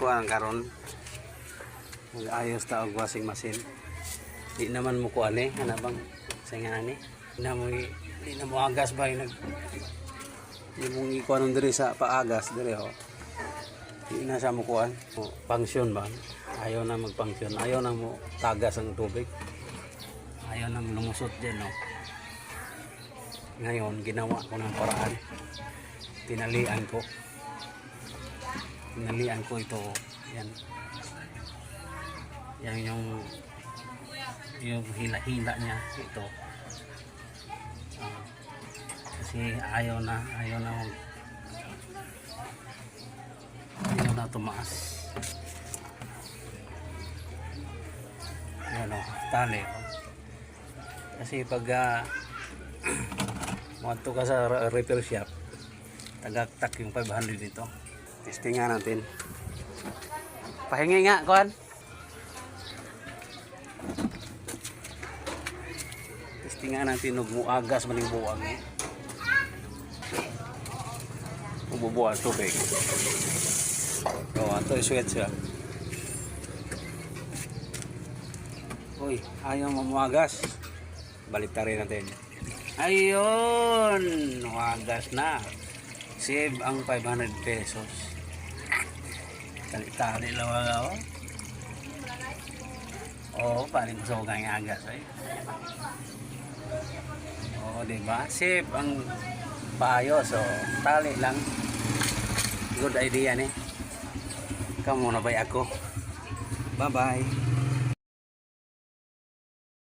kuan karon mag-ayos ta og washing machine. Di naman mo kuan ana bang singa ani. Di na mo agas ba nag di mo ikuan diri sa paagas diri ho. Di na sa mo kuan. Pangsyon ba? Ayaw na magpangsyon. Ayaw na mo tagas ang tubig. Ayaw na lumusot din no. Ngayon ginawa ko ng paraan. Tinalian ko ito. Yan. Yan yung hila-hila niya ito. Kasi ayaw na tumaas. Yan o, tali. Kasi pag mato ka sa repair shop, tagaktak yung 500 dito. Testing nga natin. Pahingi nga, kuan. Testing nga natin og muagas maning buwang eh. Bubuan tubig. So, ato isuwet siya. Uy, ayaw mamuagas. Balik rin natin. Ayun, muagas na. Save ang 500 pesos. Tali-tali lang ako. Oo, paling gusto ko kayong agas eh. Oo, diba? Save ang paayos. So, tali lang. Good idea eh. Kamu na ba ako? Bye-bye.